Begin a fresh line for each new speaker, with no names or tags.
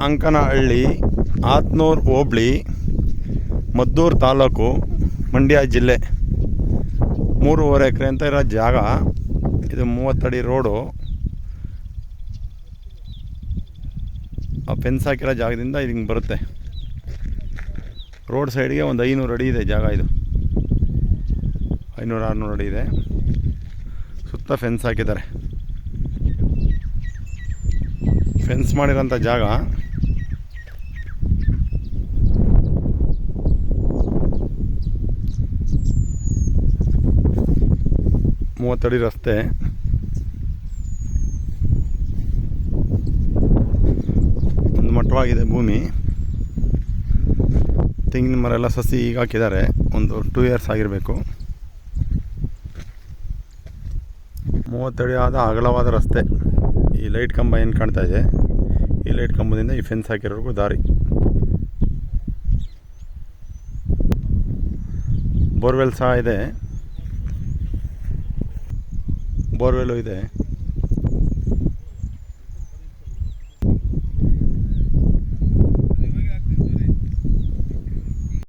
ಅಂಕನಹಳ್ಳಿ, ಆತ್ನೂರು ಹೋಬಳಿ, ಮದ್ದೂರು ತಾಲೂಕು, ಮಂಡ್ಯ ಜಿಲ್ಲೆ. 3.5 ಎಕರೆ ಅಂತ ಇರೋ ಜಾಗ ಇದು. 30 ಅಡಿ ರೋಡು. ಆ ಫೆನ್ಸ್ ಹಾಕಿರೋ ಜಾಗದಿಂದ ಇದು ಹಿಂಗೆ ಬರುತ್ತೆ. ರೋಡ್ ಸೈಡ್ಗೆ ಒಂದು 500 ಅಡಿ ಇದೆ ಜಾಗ. ಇದು 500-600 ಅಡಿ ಇದೆ. ಸುತ್ತ ಫೆನ್ಸ್ ಹಾಕಿದ್ದಾರೆ. ಫೆನ್ಸ್ ಮಾಡಿರೋಂಥ ಜಾಗ. ಮೂವತ್ತಡಿ ರಸ್ತೆ. ಒಂದು ಮಟ್ಟವಾಗಿದೆ ಭೂಮಿ. ತೆಂಗಿನ ಮರ ಎಲ್ಲ ಸಸಿ ಈಗ ಹಾಕಿದ್ದಾರೆ. ಒಂದು 2 ಇಯರ್ಸ್ ಆಗಿರಬೇಕು. 30 ಅಡಿ ಆದ ಅಗಲವಾದ ರಸ್ತೆ. ಈ ಲೈಟ್ ಕಂಬ ಏನು ಕಾಣ್ತಾ ಇದೆ, ಈ ಲೈಟ್ ಕಂಬದಿಂದ ಈ ಫೆನ್ಸ್ ಹಾಕಿರೋರ್ಗೂ ದಾರಿ. ಬೋರ್ವೆಲ್ ಸಹ ಇದೆ. ಬೋರ್ವೆಲ್ಲು ಇದೆ.